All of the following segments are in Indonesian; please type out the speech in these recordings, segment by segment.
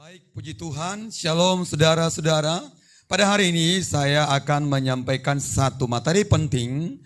Baik, puji Tuhan, shalom saudara-saudara. Pada hari ini saya akan menyampaikan satu materi penting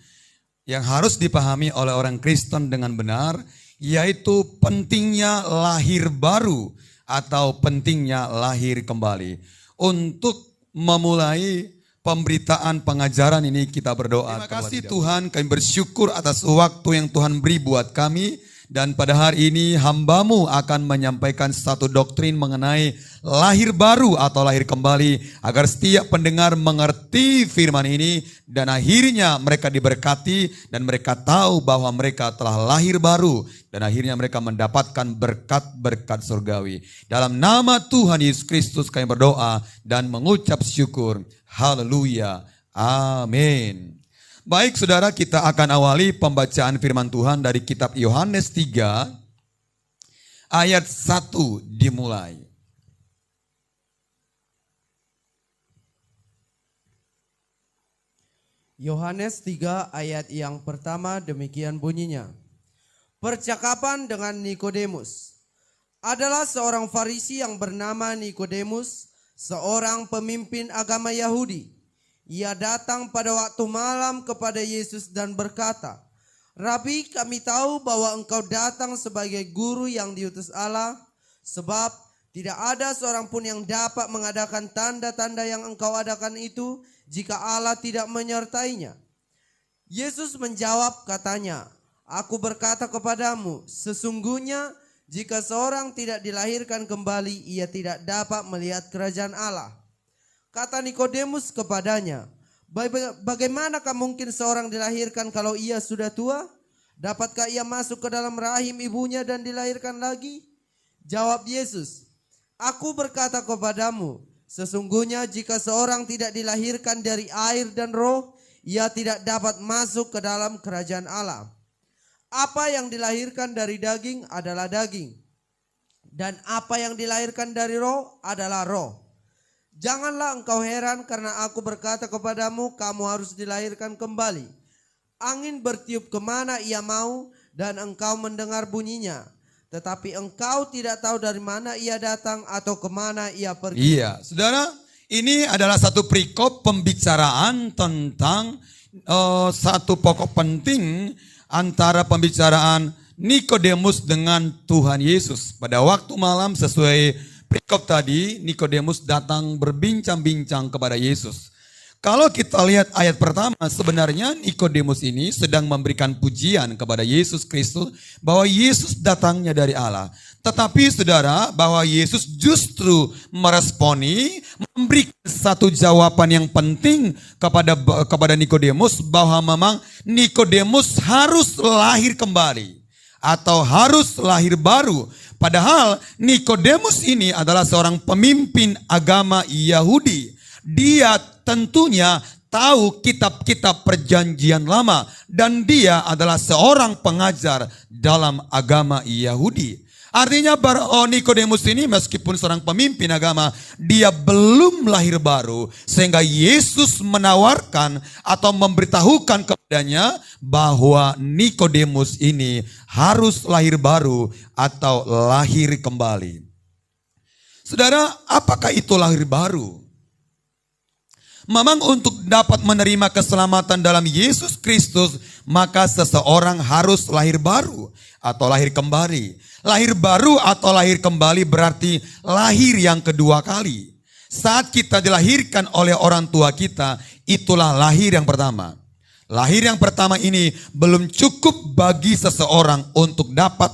yang harus dipahami oleh orang Kristen dengan benar, yaitu pentingnya lahir baru atau pentingnya lahir kembali. Untuk memulai pemberitaan pengajaran ini kita berdoa. Terima kasih Tuhan, kami bersyukur atas waktu yang Tuhan beri buat kami. Dan pada hari ini hamba-Mu akan menyampaikan satu doktrin mengenai lahir baru atau lahir kembali. Agar setiap pendengar mengerti firman ini dan akhirnya mereka diberkati dan mereka tahu bahwa mereka telah lahir baru. Dan akhirnya mereka mendapatkan berkat-berkat surgawi. Dalam nama Tuhan Yesus Kristus kami berdoa dan mengucap syukur. Haleluya. Amin. Baik saudara, kita akan awali pembacaan firman Tuhan dari kitab Yohanes 3 ayat 1 dimulai. Yohanes 3 ayat yang pertama demikian bunyinya. Percakapan dengan Nikodemus. Adalah seorang Farisi yang bernama Nikodemus, seorang pemimpin agama Yahudi. Ia datang pada waktu malam kepada Yesus dan berkata, "Rabi, kami tahu bahwa engkau datang sebagai guru yang diutus Allah, sebab tidak ada seorang pun yang dapat mengadakan tanda-tanda yang engkau adakan itu jika Allah tidak menyertainya." Yesus menjawab katanya, "Aku berkata kepadamu, sesungguhnya jika seorang tidak dilahirkan kembali, ia tidak dapat melihat kerajaan Allah." Kata Nikodemus kepadanya, "Bagaimanakah mungkin seorang dilahirkan kalau ia sudah tua? Dapatkah ia masuk ke dalam rahim ibunya dan dilahirkan lagi?" Jawab Yesus, "Aku berkata kepadamu, sesungguhnya jika seorang tidak dilahirkan dari air dan roh, ia tidak dapat masuk ke dalam kerajaan Allah. Apa yang dilahirkan dari daging adalah daging, dan apa yang dilahirkan dari roh adalah roh. Janganlah engkau heran karena aku berkata kepadamu, kamu harus dilahirkan kembali. Angin bertiup kemana ia mau dan engkau mendengar bunyinya. Tetapi engkau tidak tahu dari mana ia datang atau kemana ia pergi." Iya, saudara, ini adalah satu perikop pembicaraan tentang satu pokok penting antara pembicaraan Nikodemus dengan Tuhan Yesus. Pada waktu malam sesuai perikop tadi, Nikodemus datang berbincang-bincang kepada Yesus. Kalau kita lihat ayat pertama, sebenarnya Nikodemus ini sedang memberikan pujian kepada Yesus Kristus bahwa Yesus datangnya dari Allah. Tetapi saudara, bahwa Yesus justru meresponi, memberikan satu jawaban yang penting kepada Nikodemus bahwa memang Nikodemus harus lahir kembali atau harus lahir baru. Padahal Nikodemus ini adalah seorang pemimpin agama Yahudi. Dia tentunya tahu kitab-kitab perjanjian lama dan dia adalah seorang pengajar dalam agama Yahudi. Artinya Nikodemus ini meskipun seorang pemimpin agama, dia belum lahir baru. Sehingga Yesus menawarkan atau memberitahukan kepadanya bahwa Nikodemus ini harus lahir baru atau lahir kembali. Saudara, apakah itu lahir baru? Memang untuk dapat menerima keselamatan dalam Yesus Kristus, maka seseorang harus lahir baru atau lahir kembali. Lahir baru atau lahir kembali berarti lahir yang kedua kali. Saat kita dilahirkan oleh orang tua kita, itulah lahir yang pertama. Lahir yang pertama ini belum cukup bagi seseorang untuk dapat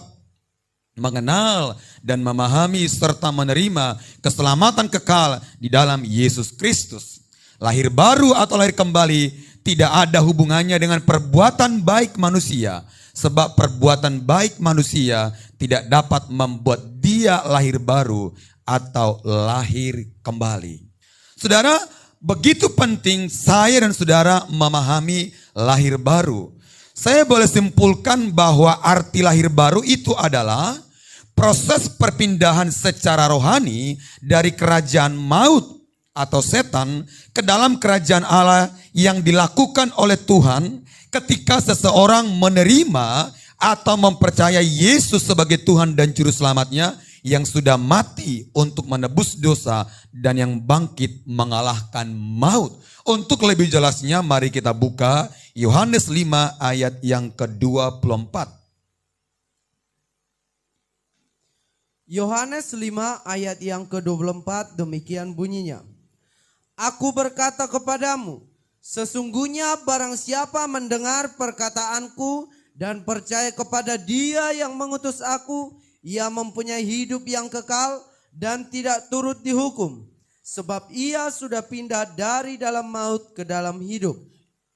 mengenal dan memahami serta menerima keselamatan kekal di dalam Yesus Kristus. Lahir baru atau lahir kembali tidak ada hubungannya dengan perbuatan baik manusia. Sebab perbuatan baik manusia tidak dapat membuat dia lahir baru atau lahir kembali. Saudara, begitu penting saya dan saudara memahami lahir baru. Saya boleh simpulkan bahwa arti lahir baru itu adalah proses perpindahan secara rohani dari kerajaan maut atau setan ke dalam kerajaan Allah yang dilakukan oleh Tuhan ketika seseorang menerima atau mempercayai Yesus sebagai Tuhan dan Juru Selamatnya, yang sudah mati untuk menebus dosa dan yang bangkit mengalahkan maut. Untuk lebih jelasnya mari kita buka Yohanes 5 ayat yang ke-24. Yohanes 5 ayat yang ke-24 demikian bunyinya. Aku berkata kepadamu, sesungguhnya barang siapa mendengar perkataanku dan percaya kepada Dia yang mengutus aku, ia mempunyai hidup yang kekal dan tidak turut dihukum, sebab ia sudah pindah dari dalam maut ke dalam hidup.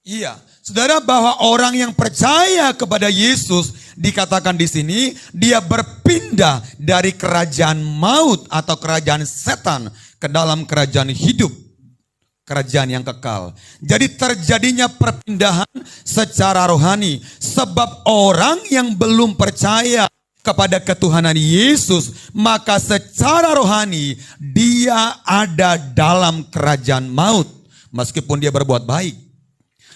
Iya, saudara, bahwa orang yang percaya kepada Yesus dikatakan di sini dia berpindah dari kerajaan maut atau kerajaan setan ke dalam kerajaan hidup, kerajaan yang kekal. Jadi terjadinya perpindahan secara rohani, sebab orang yang belum percaya kepada ketuhanan Yesus, maka secara rohani dia ada dalam kerajaan maut meskipun dia berbuat baik.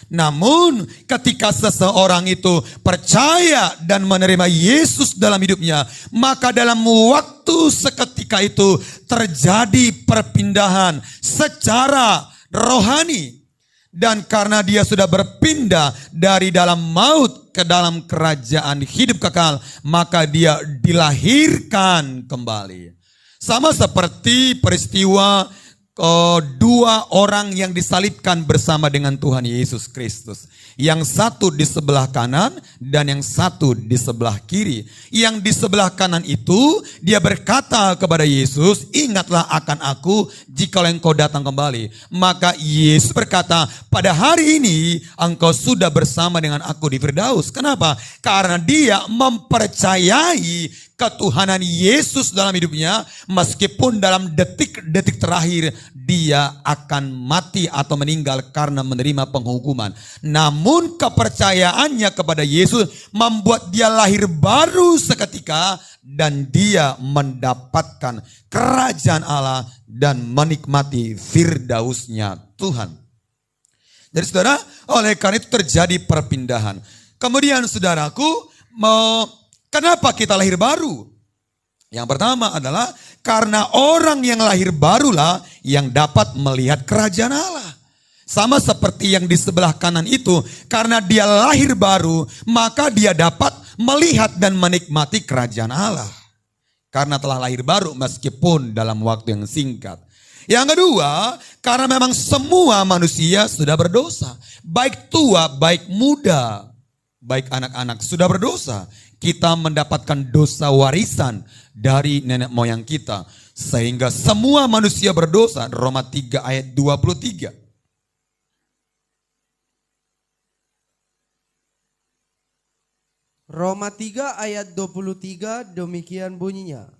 Namun ketika seseorang itu percaya dan menerima Yesus dalam hidupnya, maka dalam waktu seketika itu terjadi perpindahan secara rohani. Dan karena dia sudah berpindah dari dalam maut ke dalam kerajaan hidup kekal, maka dia dilahirkan kembali. Sama seperti peristiwa dua orang yang disalibkan bersama dengan Tuhan Yesus Kristus. Yang satu di sebelah kanan dan yang satu di sebelah kiri. Yang di sebelah kanan itu dia berkata kepada Yesus, ingatlah akan aku jikalau engkau datang kembali. Maka Yesus berkata, pada hari ini engkau sudah bersama dengan aku di Firdaus. Kenapa? Karena dia mempercayai ketuhanan Yesus dalam hidupnya, meskipun dalam detik-detik terakhir dia akan mati atau meninggal karena menerima penghukuman. Namun kepercayaannya kepada Yesus membuat dia lahir baru seketika dan dia mendapatkan kerajaan Allah dan menikmati Firdausnya Tuhan. Jadi saudara, oleh karena itu terjadi perpindahan. Kemudian saudaraku, kenapa kita lahir baru? Yang pertama adalah karena orang yang lahir barulah yang dapat melihat kerajaan Allah. Sama seperti yang di sebelah kanan itu, karena dia lahir baru, maka dia dapat melihat dan menikmati kerajaan Allah. Karena telah lahir baru meskipun dalam waktu yang singkat. Yang kedua, karena memang semua manusia sudah berdosa. Baik tua, baik muda, baik anak-anak sudah berdosa. Kita mendapatkan dosa warisan dari nenek moyang kita. Sehingga semua manusia berdosa. Roma 3 ayat 23. Roma 3 ayat 23 demikian bunyinya.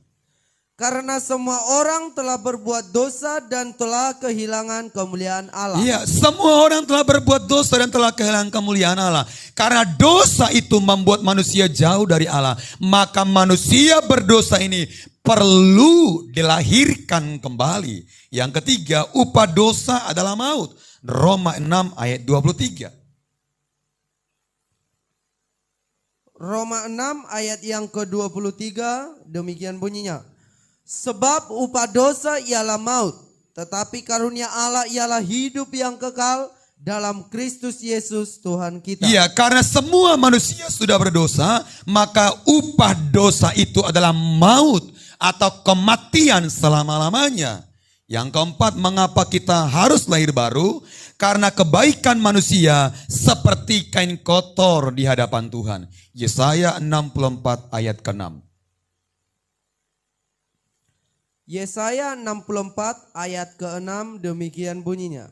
Karena semua orang telah berbuat dosa dan telah kehilangan kemuliaan Allah. Iya, semua orang telah berbuat dosa dan telah kehilangan kemuliaan Allah. Karena dosa itu membuat manusia jauh dari Allah. Maka manusia berdosa ini perlu dilahirkan kembali. Yang ketiga, upah dosa adalah maut. Roma 6 ayat 23. Roma 6 ayat yang ke-23 demikian bunyinya. Sebab upah dosa ialah maut, tetapi karunia Allah ialah hidup yang kekal dalam Kristus Yesus Tuhan kita. Iya, karena semua manusia sudah berdosa, maka upah dosa itu adalah maut atau kematian selama-lamanya. Yang keempat, mengapa kita harus lahir baru? Karena kebaikan manusia seperti kain kotor di hadapan Tuhan. Yesaya 64 ayat ke-6. Yesaya 64 ayat ke-6 demikian bunyinya.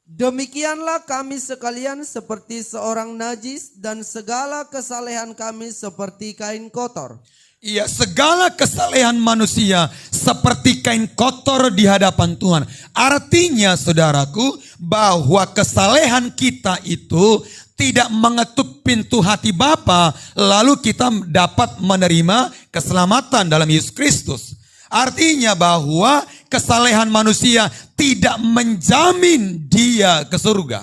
Demikianlah kami sekalian seperti seorang najis dan segala kesalehan kami seperti kain kotor. Iya, segala kesalehan manusia seperti kain kotor di hadapan Tuhan. Artinya saudaraku, bahwa kesalehan kita itu tidak mengetuk pintu hati Bapa, lalu kita dapat menerima keselamatan dalam Yesus Kristus. Artinya bahwa kesalehan manusia tidak menjamin dia ke surga.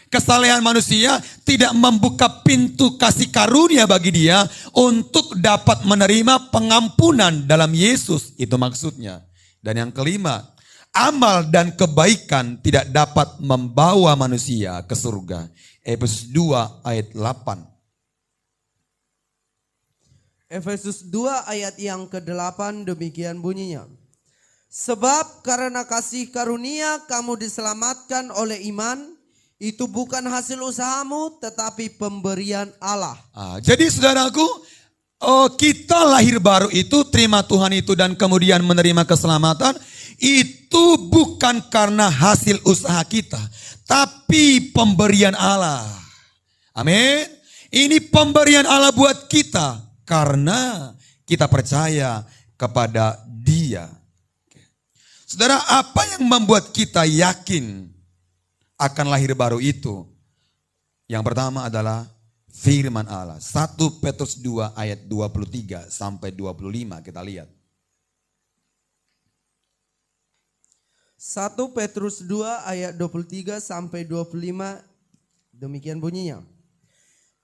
kesalehan manusia tidak membuka pintu kasih karunia bagi dia untuk dapat menerima pengampunan dalam Yesus. Itu maksudnya. Dan yang kelima, amal dan kebaikan tidak dapat membawa manusia ke surga. Efesus 2 ayat 8. Efesus 2 ayat yang ke-8 demikian bunyinya. Sebab karena kasih karunia kamu diselamatkan oleh iman, itu bukan hasil usahamu tetapi pemberian Allah. Jadi saudaraku, kita lahir baru itu, terima Tuhan itu dan kemudian menerima keselamatan, itu bukan karena hasil usaha kita, tapi pemberian Allah. Amin. Ini pemberian Allah buat kita karena kita percaya kepada Dia. Saudara, apa yang membuat kita yakin akan lahir baru itu? Yang pertama adalah firman Allah. 1 Petrus 2 ayat 23 sampai 25 kita lihat. 1 Petrus 2 ayat 23 sampai 25 demikian bunyinya.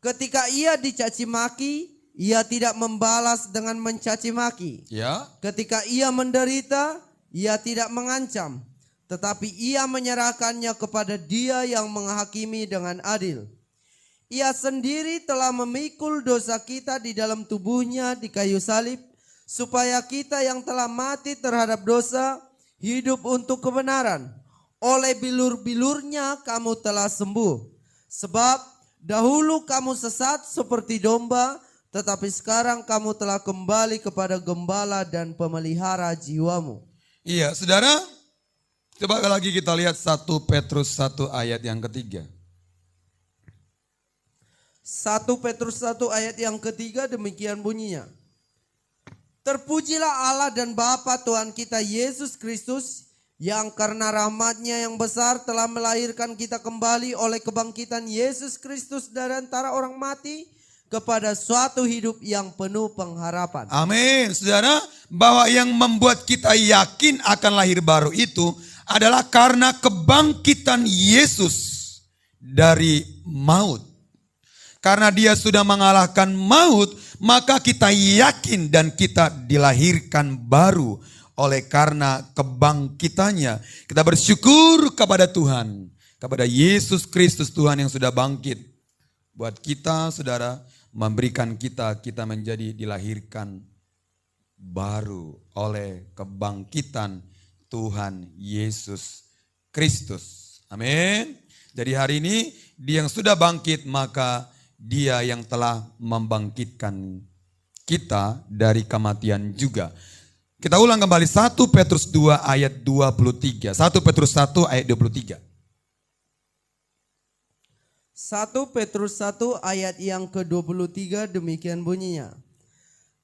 Ketika ia dicaci maki, ia tidak membalas dengan mencaci maki. Ya. Ketika ia menderita, ia tidak mengancam, tetapi ia menyerahkannya kepada Dia yang menghakimi dengan adil. Ia sendiri telah memikul dosa kita di dalam tubuhnya di kayu salib, supaya kita yang telah mati terhadap dosa hidup untuk kebenaran. Oleh bilur-bilurnya kamu telah sembuh. Sebab dahulu kamu sesat seperti domba, tetapi sekarang kamu telah kembali kepada gembala dan pemelihara jiwamu. Iya, saudara, coba lagi kita lihat 1 Petrus 1 ayat yang ketiga. 1 Petrus 1 ayat yang ketiga demikian bunyinya. Terpujilah Allah dan Bapa Tuhan kita Yesus Kristus, yang karena rahmat-Nya yang besar telah melahirkan kita kembali oleh kebangkitan Yesus Kristus dari antara orang mati kepada suatu hidup yang penuh pengharapan. Amin. Saudara, bahwa yang membuat kita yakin akan lahir baru itu adalah karena kebangkitan Yesus dari maut. Karena Dia sudah mengalahkan maut, maka kita yakin dan kita dilahirkan baru oleh karena kebangkitannya. Kita bersyukur kepada Tuhan, kepada Yesus Kristus Tuhan yang sudah bangkit. Buat kita, saudara, memberikan kita menjadi dilahirkan baru oleh kebangkitan Tuhan Yesus Kristus. Amin. Jadi hari ini Dia yang sudah bangkit, maka Dia yang telah membangkitkan kita dari kematian juga. Kita ulang kembali 1 Petrus 2 ayat 23. 1 Petrus 1 ayat 23. 1 Petrus 1 ayat yang ke-23 demikian bunyinya.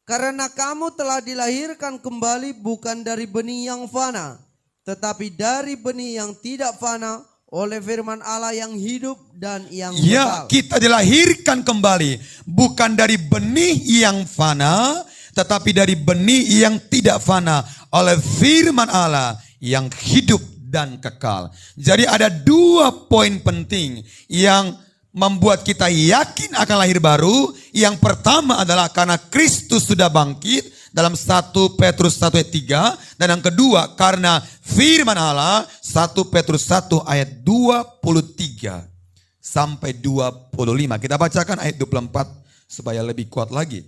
Karena kamu telah dilahirkan kembali bukan dari benih yang fana, tetapi dari benih yang tidak fana oleh firman Allah yang hidup dan yang kekal. Ya, kita dilahirkan kembali bukan dari benih yang fana, tetapi dari benih yang tidak fana oleh firman Allah yang hidup dan kekal. Jadi ada dua poin penting yang membuat kita yakin akan lahir baru. Yang pertama adalah karena Kristus sudah bangkit dalam 1 Petrus 1 ayat 3. Dan yang kedua karena firman Allah 1 Petrus 1 ayat 23 sampai 25. Kita bacakan ayat 24 supaya lebih kuat lagi.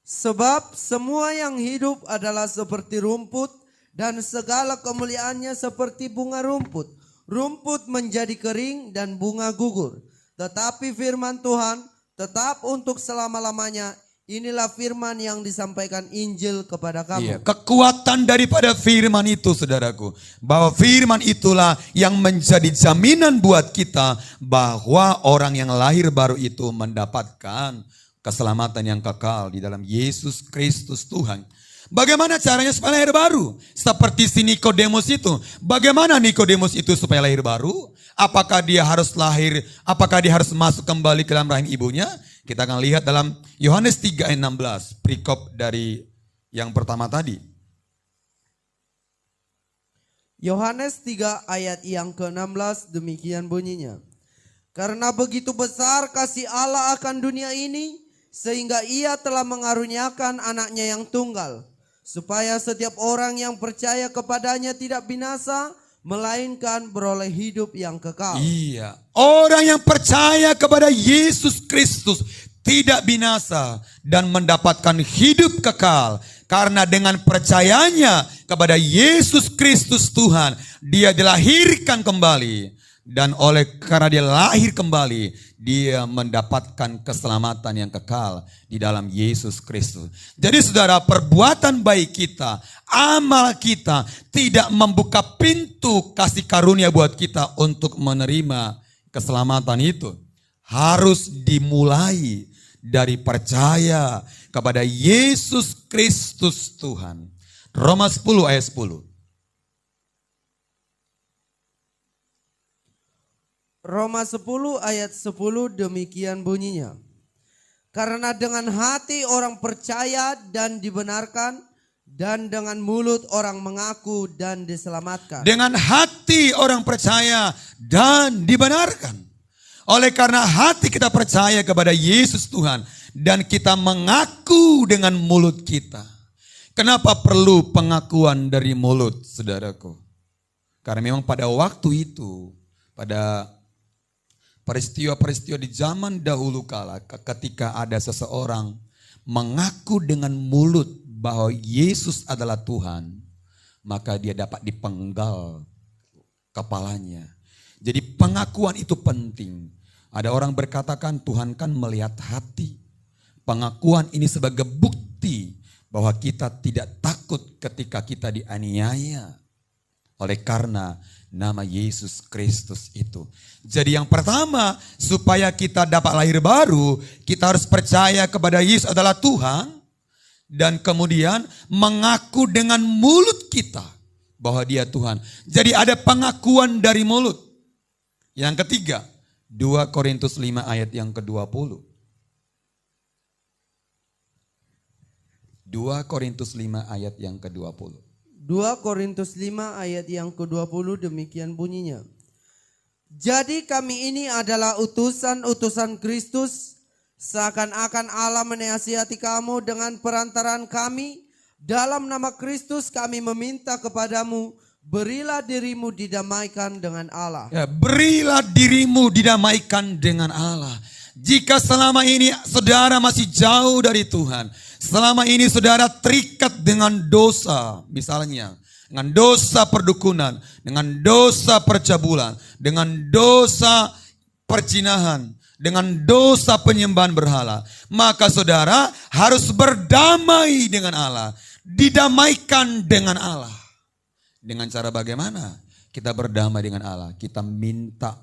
Sebab semua yang hidup adalah seperti rumput, dan segala kemuliaannya seperti bunga rumput. Rumput menjadi kering dan bunga gugur. Tetapi firman Tuhan tetap untuk selama-lamanya. Inilah firman yang disampaikan Injil kepada kamu. Iya, kekuatan daripada firman itu, saudaraku. Bahwa firman itulah yang menjadi jaminan buat kita bahwa orang yang lahir baru itu mendapatkan keselamatan yang kekal di dalam Yesus Kristus Tuhan. Bagaimana caranya supaya lahir baru? Seperti si Nikodemus itu. Bagaimana Nikodemus itu supaya lahir baru? Apakah dia harus lahir? Apakah dia harus masuk kembali ke dalam rahim ibunya? Kita akan lihat dalam Yohanes 3 ayat 16. Perikop dari yang pertama tadi. Yohanes 3 ayat yang ke-16 demikian bunyinya. Karena begitu besar kasih Allah akan dunia ini, sehingga ia telah mengaruniakan anaknya yang tunggal, supaya setiap orang yang percaya kepadanya tidak binasa, melainkan beroleh hidup yang kekal. Iya, orang yang percaya kepada Yesus Kristus tidak binasa dan mendapatkan hidup kekal. Karena dengan percayanya kepada Yesus Kristus Tuhan, dia dilahirkan kembali. Dan karena dia lahir kembali, dia mendapatkan keselamatan yang kekal di dalam Yesus Kristus. Jadi saudara, perbuatan baik kita, amal kita tidak membuka pintu kasih karunia buat kita untuk menerima keselamatan itu. Harus dimulai dari percaya kepada Yesus Kristus Tuhan. Roma 10 ayat 10. Roma 10 ayat 10 demikian bunyinya. Karena dengan hati orang percaya dan dibenarkan, dan dengan mulut orang mengaku dan diselamatkan. Dengan hati orang percaya dan dibenarkan. Oleh karena hati kita percaya kepada Yesus Tuhan dan kita mengaku dengan mulut kita. Kenapa perlu pengakuan dari mulut, saudaraku? Karena memang pada waktu itu, pada peristiwa-peristiwa di zaman dahulu kala, ketika ada seseorang mengaku dengan mulut bahwa Yesus adalah Tuhan, maka dia dapat dipenggal kepalanya. Jadi pengakuan itu penting. Ada orang berkatakan Tuhan kan melihat hati. Pengakuan ini sebagai bukti bahwa kita tidak takut ketika kita dianiaya oleh karena nama Yesus Kristus itu. Jadi yang pertama, supaya kita dapat lahir baru, kita harus percaya kepada Yesus adalah Tuhan. Dan kemudian mengaku dengan mulut kita bahwa dia Tuhan. Jadi ada pengakuan dari mulut. Yang ketiga, 2 Korintus 5 ayat yang ke-20. 2 Korintus 5 ayat yang ke-20. 2 Korintus 5 ayat yang ke-20 demikian bunyinya. Jadi kami ini adalah utusan-utusan Kristus, seakan-akan Allah menasihati kamu dengan perantaraan kami. Dalam nama Kristus kami meminta kepadamu, berilah dirimu didamaikan dengan Allah. Ya, berilah dirimu didamaikan dengan Allah. Jika selama ini saudara masih jauh dari Tuhan, selama ini saudara terikat dengan dosa, misalnya dengan dosa perdukunan, dengan dosa percabulan, dengan dosa perzinahan, dengan dosa penyembahan berhala, maka saudara harus berdamai dengan Allah, didamaikan dengan Allah. Dengan cara bagaimana kita berdamai dengan Allah? Kita minta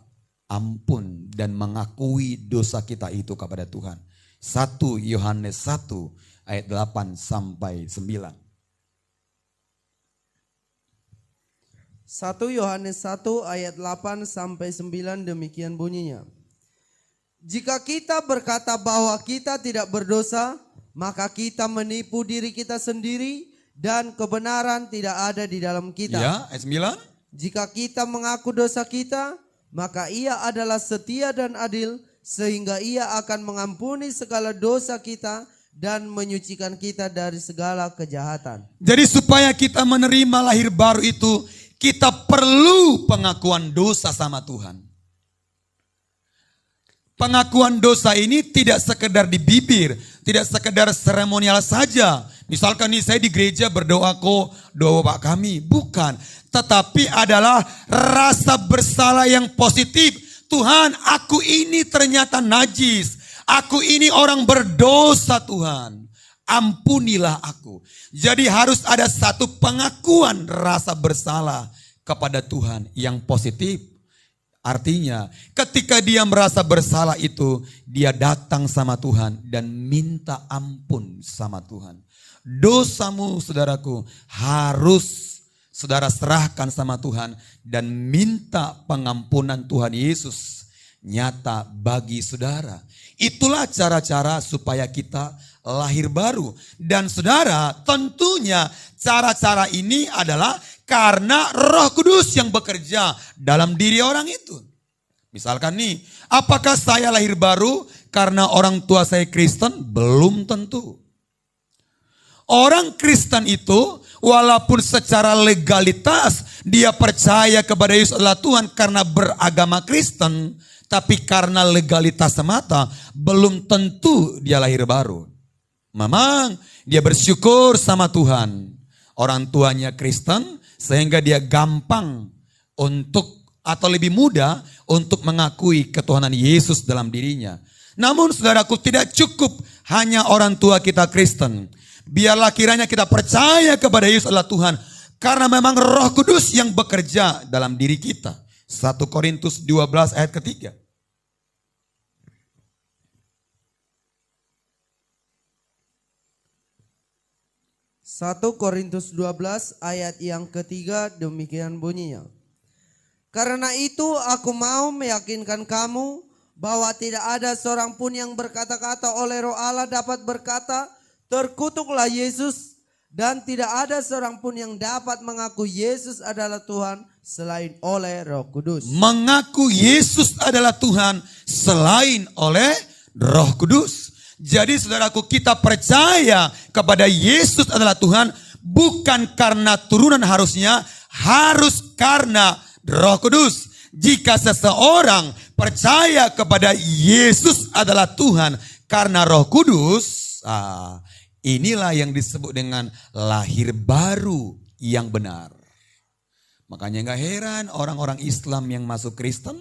ampun dan mengakui dosa kita itu kepada Tuhan. 1 Yohanes 1 ayat 8 sampai 9. 1 Yohanes 1 ayat 8 sampai 9 demikian bunyinya. Jika kita berkata bahwa kita tidak berdosa, maka kita menipu diri kita sendiri dan kebenaran tidak ada di dalam kita. Ya, ayat 9. Jika kita mengaku dosa kita, maka ia adalah setia dan adil, sehingga ia akan mengampuni segala dosa kita dan menyucikan kita dari segala kejahatan. Jadi supaya kita menerima lahir baru itu, kita perlu pengakuan dosa sama Tuhan. Pengakuan dosa ini tidak sekedar di bibir, tidak sekedar seremonial saja. Misalkan nih saya di gereja berdoa doa Bapak kami. Bukan. Tetapi adalah rasa bersalah yang positif. Tuhan, aku ini ternyata najis. Aku ini orang berdosa Tuhan. Ampunilah aku. Jadi harus ada satu pengakuan rasa bersalah kepada Tuhan yang positif. Artinya ketika dia merasa bersalah itu, dia datang sama Tuhan dan minta ampun sama Tuhan. Dosamu saudaraku harus saudara serahkan sama Tuhan dan minta pengampunan Tuhan Yesus nyata bagi saudara. Itulah cara-cara supaya kita lahir baru. Dan saudara, tentunya cara-cara ini adalah karena Roh Kudus yang bekerja dalam diri orang itu. Misalkan nih, apakah saya lahir baru karena orang tua saya Kristen? Belum tentu. Orang Kristen itu walaupun secara legalitas dia percaya kepada Yesus adalah Tuhan karena beragama Kristen, tapi karena legalitas semata belum tentu dia lahir baru. Memang dia bersyukur sama Tuhan. Orang tuanya Kristen sehingga dia gampang untuk atau lebih mudah untuk mengakui ketuhanan Yesus dalam dirinya. Namun saudaraku, tidak cukup hanya orang tua kita Kristen. Biarlah kiranya kita percaya kepada Yesus adalah Tuhan. Karena memang Roh Kudus yang bekerja dalam diri kita. 1 Korintus 12 ayat ketiga. Satu Korintus 12 ayat yang ketiga demikian bunyinya. Karena itu aku mau meyakinkan kamu bahwa tidak ada seorang pun yang berkata-kata oleh Roh Allah dapat berkata, terkutuklah Yesus, dan tidak ada seorang pun yang dapat mengaku Yesus adalah Tuhan selain oleh Roh Kudus. Mengaku Yesus adalah Tuhan selain oleh Roh Kudus. Jadi saudaraku, kita percaya kepada Yesus adalah Tuhan bukan karena turunan harus karena Roh Kudus. Jika seseorang percaya kepada Yesus adalah Tuhan karena Roh Kudus, inilah yang disebut dengan lahir baru yang benar. Makanya gak heran orang-orang Islam yang masuk Kristen.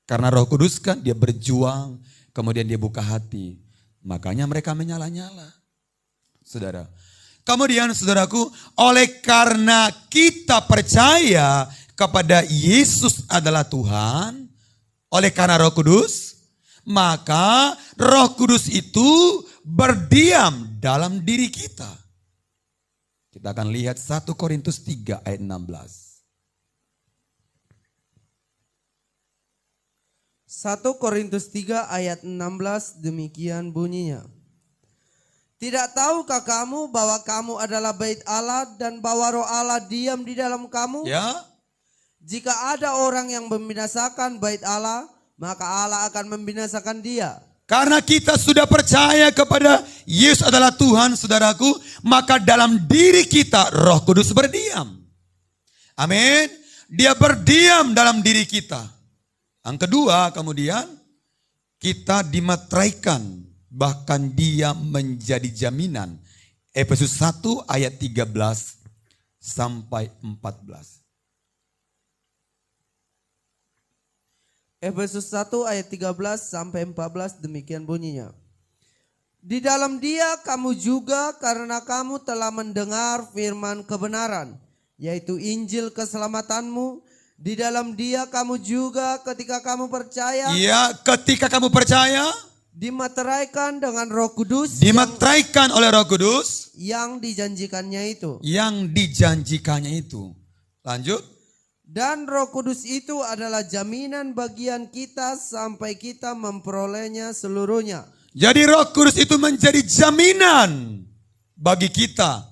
Karena Roh Kudus kan dia berjuang, kemudian dia buka hati. Makanya mereka menyala-nyala. Saudara. Kemudian saudaraku, oleh karena kita percaya kepada Yesus adalah Tuhan, oleh karena Roh Kudus, maka Roh Kudus itu berdiam dalam diri kita. Kita akan lihat 1 Korintus 3 ayat 16. 1 Korintus 3 ayat 16 demikian bunyinya. Tidak tahukah kamu bahwa kamu adalah bait Allah dan bahwa Roh Allah diam di dalam kamu? Ya. Jika ada orang yang membinasakan bait Allah, maka Allah akan membinasakan dia. Karena kita sudah percaya kepada Yesus adalah Tuhan, saudaraku, maka dalam diri kita Roh Kudus berdiam. Amin. Dia berdiam dalam diri kita. Yang kedua, kemudian kita dimeteraikan. Bahkan dia menjadi jaminan. Efesus 1 ayat 13 sampai 14. Efesus 1 ayat 13 sampai 14 demikian bunyinya. Di dalam dia kamu juga karena kamu telah mendengar firman kebenaran, yaitu Injil keselamatanmu. Di dalam dia kamu juga ketika kamu percaya. Ya, ketika kamu percaya. Dimeteraikan dengan Roh Kudus. Dimeteraikan oleh Roh Kudus. Yang dijanjikannya itu. Yang dijanjikannya itu. Lanjut. Dan Roh Kudus itu adalah jaminan bagian kita sampai kita memperolehnya seluruhnya. Jadi Roh Kudus itu menjadi jaminan bagi kita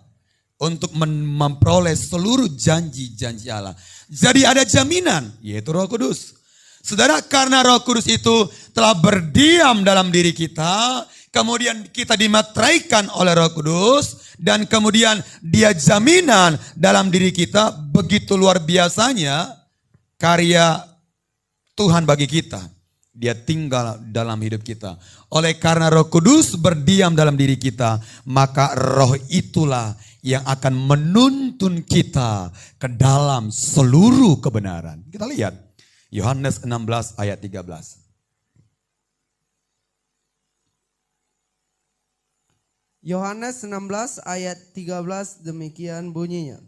untuk memperoleh seluruh janji-janji Allah. Jadi ada jaminan, yaitu Roh Kudus. Saudara, karena Roh Kudus itu telah berdiam dalam diri kita, kemudian kita dimeteraikan oleh Roh Kudus, dan kemudian dia jaminan dalam diri kita, begitu luar biasanya karya Tuhan bagi kita. Dia tinggal dalam hidup kita. Oleh karena Roh Kudus berdiam dalam diri kita, maka Roh itulah yang akan menuntun kita ke dalam seluruh kebenaran. Kita lihat. Yohanes 16 ayat 13. Yohanes 16 ayat 13 demikian bunyinya.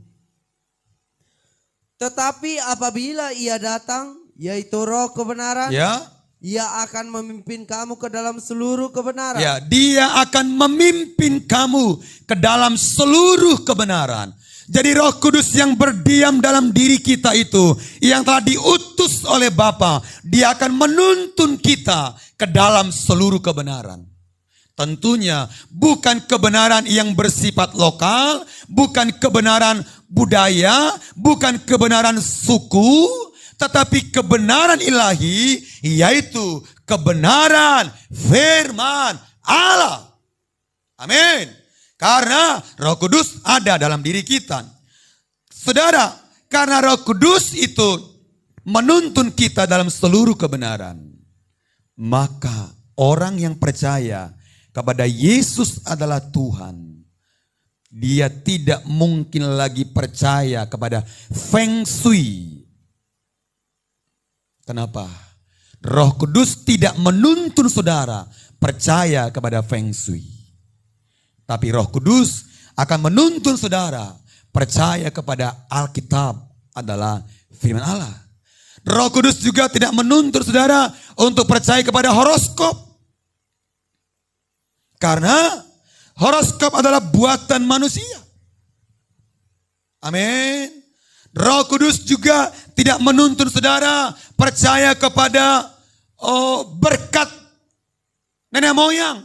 Tetapi apabila ia datang, yaitu Roh kebenaran, Ya. ia akan memimpin kamu ke dalam seluruh kebenaran. Ya, dia akan memimpin kamu ke dalam seluruh kebenaran. Jadi Roh Kudus yang berdiam dalam diri kita itu, yang telah diutus oleh Bapa, dia akan menuntun kita ke dalam seluruh kebenaran. Tentunya bukan kebenaran yang bersifat lokal, bukan kebenaran budaya, bukan kebenaran suku, tetapi kebenaran ilahi, yaitu kebenaran firman Allah. Amin. Karena Roh Kudus ada dalam diri kita. Saudara, karena Roh Kudus itu menuntun kita dalam seluruh kebenaran, maka orang yang percaya kepada Yesus adalah Tuhan, dia tidak mungkin lagi percaya kepada Feng Shui. Kenapa? Roh Kudus tidak menuntun saudara percaya kepada Feng Shui. Tapi Roh Kudus akan menuntun saudara percaya kepada Alkitab adalah firman Allah. Roh Kudus juga tidak menuntun saudara untuk percaya kepada horoskop. Karena horoskop adalah buatan manusia. Amin. Roh Kudus juga tidak menuntun saudara percaya kepada berkat nenek moyang.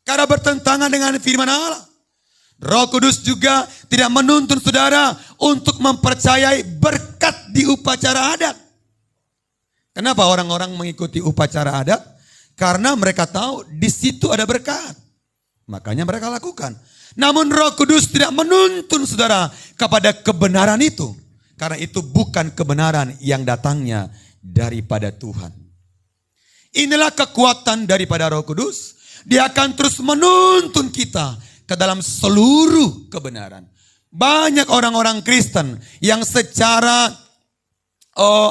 Karena bertentangan dengan firman Allah. Roh Kudus juga tidak menuntun saudara untuk mempercayai berkat di upacara adat. Kenapa orang-orang mengikuti upacara adat? Karena mereka tahu di situ ada berkat. Makanya mereka lakukan. Namun Roh Kudus tidak menuntun saudara kepada kebenaran itu. Karena itu bukan kebenaran yang datangnya daripada Tuhan. Inilah kekuatan daripada Roh Kudus. Dia akan terus menuntun kita ke dalam seluruh kebenaran. Banyak orang-orang Kristen yang secara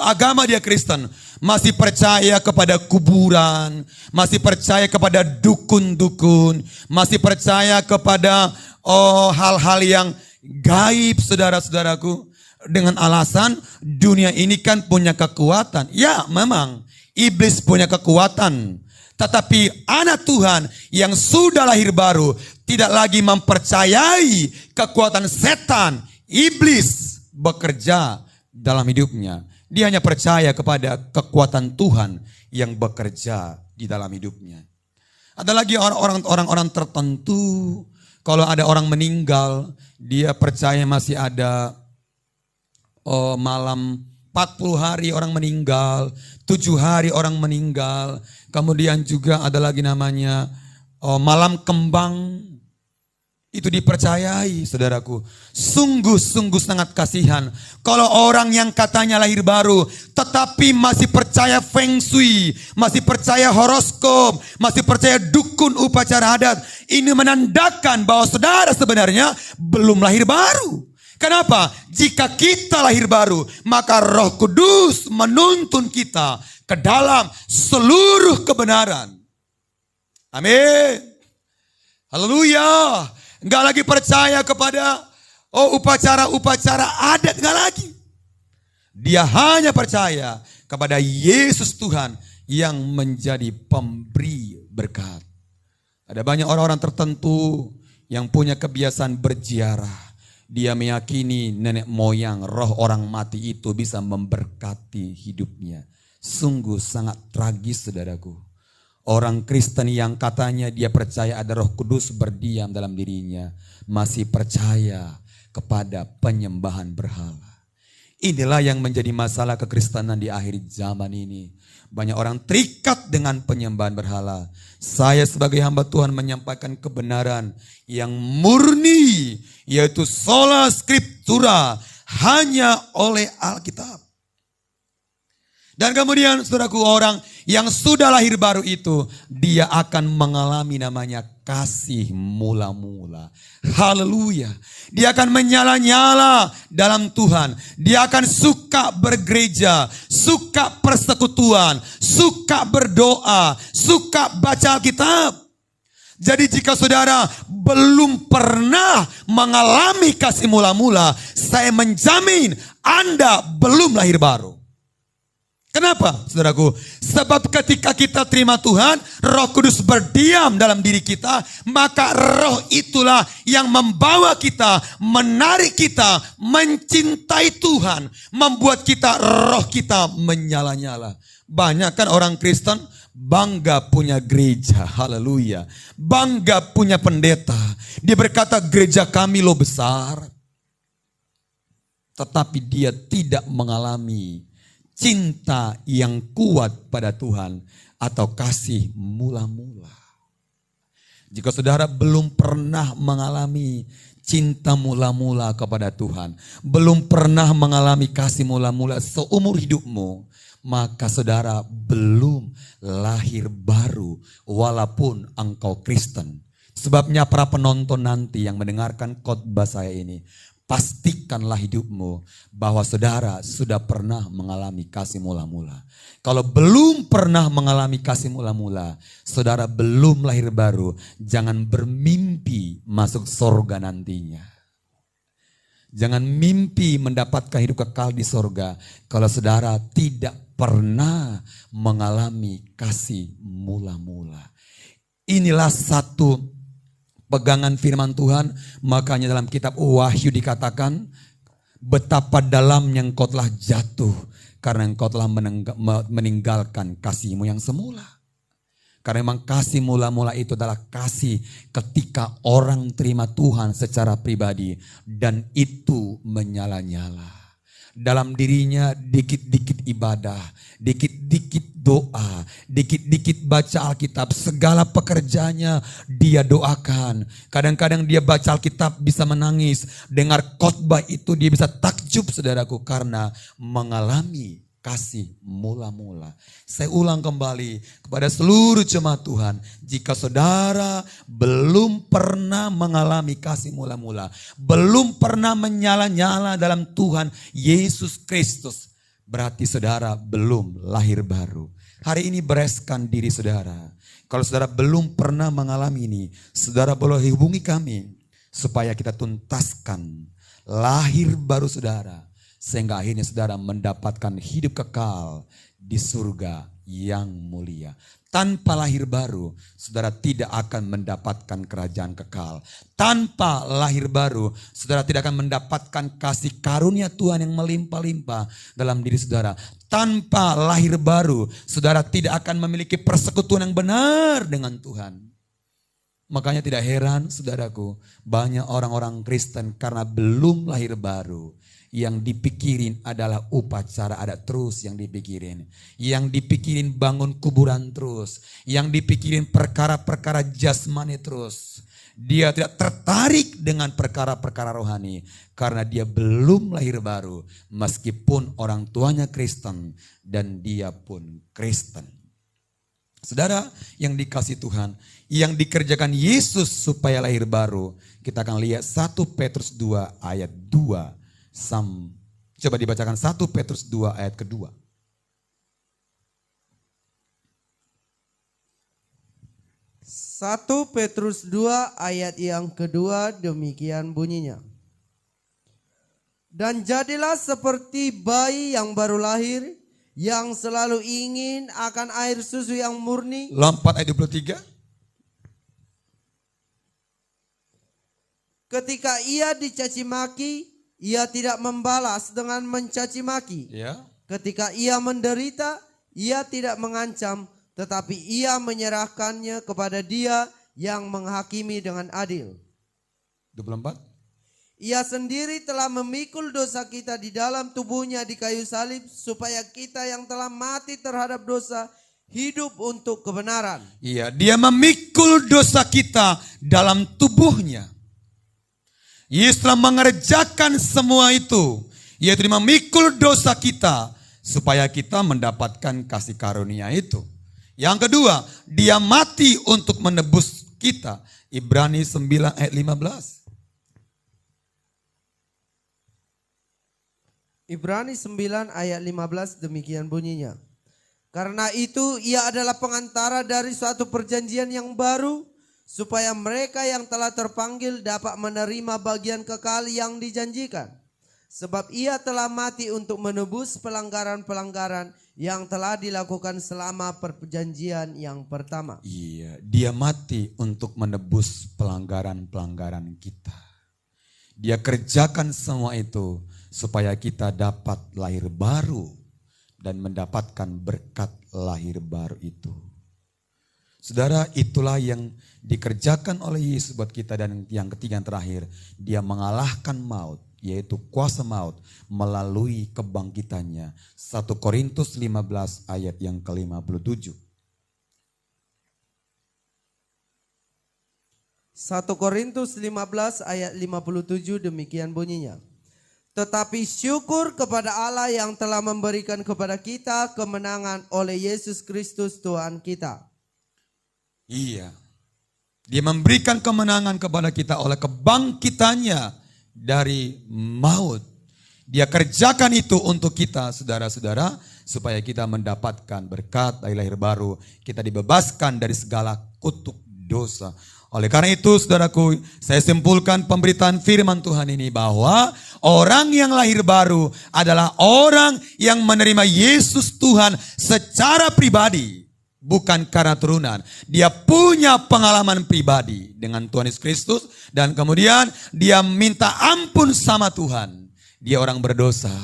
agama dia Kristen masih percaya kepada kuburan, masih percaya kepada dukun-dukun, masih percaya kepada hal-hal yang gaib, saudara-saudaraku, dengan alasan dunia ini kan punya kekuatan. Ya, memang iblis punya kekuatan. Tetapi anak Tuhan yang sudah lahir baru tidak lagi mempercayai kekuatan setan, iblis bekerja dalam hidupnya. Dia hanya percaya kepada kekuatan Tuhan yang bekerja di dalam hidupnya. Ada lagi orang-orang tertentu, kalau ada orang meninggal, dia percaya masih ada malam 40 hari orang meninggal, 7 hari orang meninggal. Kemudian juga ada lagi namanya malam kembang. Itu dipercayai, saudaraku. Sungguh-sungguh sangat kasihan. Kalau orang yang katanya lahir baru, tetapi masih percaya Feng Shui, masih percaya horoskop, masih percaya dukun upacara adat. Ini menandakan bahwa saudara sebenarnya belum lahir baru. Kenapa? Jika kita lahir baru, maka Roh Kudus menuntun kita ke dalam seluruh kebenaran. Amin. Haleluya. Enggak lagi percaya kepada upacara-upacara adat, enggak lagi. Dia hanya percaya kepada Yesus Tuhan yang menjadi pemberi berkat. Ada banyak orang-orang tertentu yang punya kebiasaan berziarah. Dia meyakini nenek moyang, roh orang mati itu bisa memberkati hidupnya. Sungguh sangat tragis, saudaraku. Orang Kristen yang katanya dia percaya ada Roh Kudus berdiam dalam dirinya, masih percaya kepada penyembahan berhala. Inilah yang menjadi masalah kekristenan di akhir zaman ini. Banyak orang terikat dengan penyembahan berhala. Saya sebagai hamba Tuhan menyampaikan kebenaran yang murni, yaitu sola scriptura, hanya oleh Alkitab. Dan kemudian saudaraku, orang yang sudah lahir baru itu, dia akan mengalami namanya kasih mula-mula. Haleluya. Dia akan menyala-nyala dalam Tuhan. Dia akan suka bergereja, suka persekutuan, suka berdoa, suka baca Alkitab. Jadi jika saudara belum pernah mengalami kasih mula-mula, saya menjamin Anda belum lahir baru. Kenapa, saudaraku? Sebab ketika kita terima Tuhan, Roh Kudus berdiam dalam diri kita, maka roh itulah yang membawa kita, menarik kita, mencintai Tuhan, membuat kita, roh kita menyala-nyala. Banyak kan orang Kristen bangga punya gereja, haleluya. Bangga punya pendeta. Dia berkata, gereja kami lo besar. tetapi dia tidak mengalami cinta yang kuat pada Tuhan atau kasih mula-mula. Jika saudara belum pernah mengalami cinta mula-mula kepada Tuhan, belum pernah mengalami kasih mula-mula seumur hidupmu, maka saudara belum lahir baru walaupun engkau Kristen. Sebabnya para penonton nanti yang mendengarkan khotbah saya ini, pastikanlah hidupmu bahwa saudara sudah pernah mengalami kasih mula-mula. Kalau belum pernah mengalami kasih mula-mula, saudara belum lahir baru, jangan bermimpi masuk surga nantinya. Jangan mimpi mendapatkan hidup kekal di surga kalau saudara tidak pernah mengalami kasih mula-mula. Inilah satu pegangan firman Tuhan, makanya dalam kitab Wahyu dikatakan, betapa dalamnya engkau telah jatuh karena engkau telah meninggalkan kasihmu yang semula. Karena memang kasih mula-mula itu adalah kasih ketika orang terima Tuhan secara pribadi dan itu menyala-nyala. Dalam dirinya dikit-dikit ibadah, dikit-dikit doa, dikit-dikit baca Alkitab, segala pekerjaannya dia doakan. Kadang-kadang dia baca Alkitab bisa menangis, dengar khotbah itu dia bisa takjub saudaraku karena mengalami kasih mula-mula. Saya ulang kembali kepada seluruh jemaat Tuhan, jika saudara belum pernah mengalami kasih mula-mula, belum pernah menyala-nyala dalam Tuhan Yesus Kristus, berarti saudara belum lahir baru. Hari ini bereskan diri saudara. Kalau saudara belum pernah mengalami ini, saudara boleh hubungi kami supaya kita tuntaskan lahir baru saudara. Sehingga akhirnya saudara mendapatkan hidup kekal di surga yang mulia. Tanpa lahir baru, saudara tidak akan mendapatkan kerajaan kekal. Tanpa lahir baru, saudara tidak akan mendapatkan kasih karunia Tuhan yang melimpah-limpah dalam diri saudara. Tanpa lahir baru, saudara tidak akan memiliki persekutuan yang benar dengan Tuhan. Makanya tidak heran saudaraku, banyak orang-orang Kristen karena belum lahir baru. Yang dipikirin adalah upacara adat terus yang dipikirin. Yang dipikirin bangun kuburan terus. Yang dipikirin perkara-perkara jasmani terus. Dia tidak tertarik dengan perkara-perkara rohani. Karena dia belum lahir baru. Meskipun orang tuanya Kristen dan dia pun Kristen. Saudara yang dikasih Tuhan, yang dikerjakan Yesus supaya lahir baru. Kita akan lihat 1 Petrus 2 ayat 2. Coba dibacakan 1 Petrus 2 ayat kedua. 1 Petrus 2 ayat yang kedua demikian bunyinya. Dan jadilah seperti bayi yang baru lahir, yang selalu ingin akan air susu yang murni. Lompat ayat 23. Ketika ia dicaci maki, ia tidak membalas dengan mencaci maki. Ya. Ketika ia menderita, ia tidak mengancam, tetapi ia menyerahkannya kepada Dia yang menghakimi dengan adil. 24. Ia sendiri telah memikul dosa kita di dalam tubuhnya di kayu salib, supaya kita yang telah mati terhadap dosa hidup untuk kebenaran. Iya, dia memikul dosa kita dalam tubuhnya. Yesus telah mengerjakan semua itu, yaitu memikul dosa kita supaya kita mendapatkan kasih karunia itu. Yang kedua, dia mati untuk menebus kita. Ibrani 9 ayat 15. Ibrani 9 ayat 15 demikian bunyinya. Karena itu ia adalah pengantara dari suatu perjanjian yang baru, supaya mereka yang telah terpanggil dapat menerima bagian kekal yang dijanjikan. Sebab ia telah mati untuk menebus pelanggaran-pelanggaran yang telah dilakukan selama perjanjian yang pertama. Iya, dia mati untuk menebus pelanggaran-pelanggaran kita. Dia kerjakan semua itu supaya kita dapat lahir baru dan mendapatkan berkat lahir baru itu. Saudara, itulah yang dikerjakan oleh Yesus buat kita. Dan yang ketiga yang terakhir, dia mengalahkan maut. yaitu kuasa maut melalui kebangkitannya. 1 Korintus 15 ayat yang ke-57. 1 Korintus 15 ayat 57 demikian bunyinya. Tetapi syukur kepada Allah yang telah memberikan kepada kita kemenangan oleh Yesus Kristus Tuhan kita. Iya. Dia memberikan kemenangan kepada kita oleh kebangkitannya dari maut. Dia kerjakan itu untuk kita, saudara-saudara, supaya kita mendapatkan berkat dari lahir baru. Kita dibebaskan dari segala kutuk dosa. Oleh karena itu, saudaraku, saya simpulkan pemberitaan firman Tuhan ini bahwa orang yang lahir baru adalah orang yang menerima Yesus Tuhan secara pribadi. Bukan karena turunan. Dia punya pengalaman pribadi dengan Tuhan Yesus Kristus. Dan kemudian dia minta ampun sama Tuhan. Dia orang berdosa.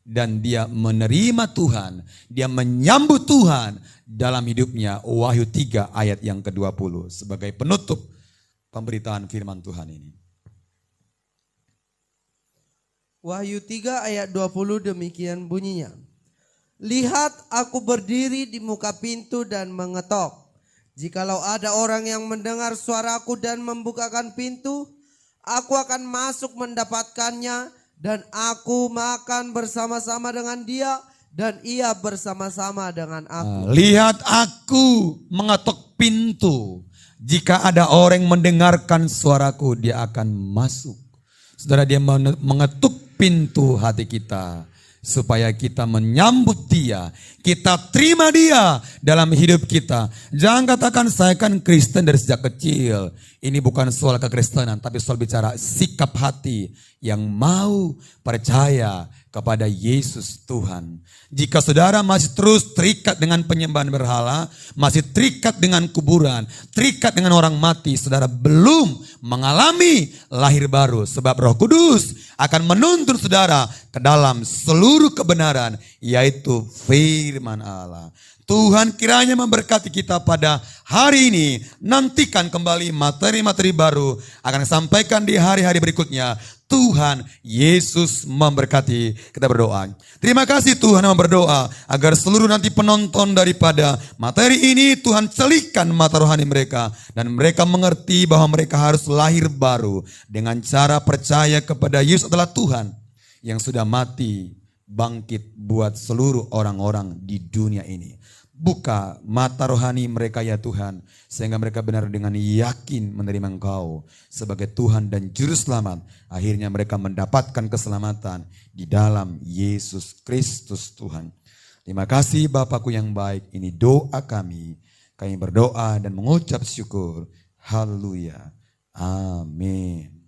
Dan dia menerima Tuhan. Dia menyambut Tuhan dalam hidupnya. Wahyu 3 ayat yang ke-20. Sebagai penutup pemberitaan firman Tuhan ini. Wahyu 3 ayat 20 demikian bunyinya. Lihat, aku berdiri di muka pintu dan mengetok. Jikalau ada orang yang mendengar suaraku dan membukakan pintu, aku akan masuk mendapatkannya dan aku makan bersama-sama dengan dia dan ia bersama-sama dengan aku. Lihat, aku mengetok pintu. Jika ada orang yang mendengarkan suaraku, dia akan masuk. Saudara, dia mengetuk pintu hati kita. Supaya kita menyambut dia. Kita terima dia dalam hidup kita. Jangan katakan saya kan Kristen dari sejak kecil. Ini bukan soal kekristenan. Tapi soal bicara sikap hati yang mau percaya kepada Yesus Tuhan. Jika saudara masih terus terikat dengan penyembahan berhala, masih terikat dengan kuburan, terikat dengan orang mati, saudara belum mengalami lahir baru. Sebab Roh Kudus akan menuntun saudara ke dalam seluruh kebenaran, yaitu firman Allah. Tuhan kiranya memberkati kita pada hari ini. Nantikan kembali materi-materi baru akan disampaikan di hari-hari berikutnya. Tuhan Yesus memberkati. Kita berdoa. Terima kasih Tuhan yang berdoa agar seluruh nanti penonton daripada materi ini Tuhan celihkan mata rohani mereka. Dan mereka mengerti bahwa mereka harus lahir baru dengan cara percaya kepada Yesus adalah Tuhan yang sudah mati bangkit buat seluruh orang-orang di dunia ini. Buka mata rohani mereka ya Tuhan, sehingga mereka benar dengan yakin menerima Engkau sebagai Tuhan dan Juru Selamat. Akhirnya mereka mendapatkan keselamatan di dalam Yesus Kristus Tuhan. Terima kasih Bapakku yang baik, ini doa kami. Kami berdoa dan mengucap syukur. Haleluya. Amin.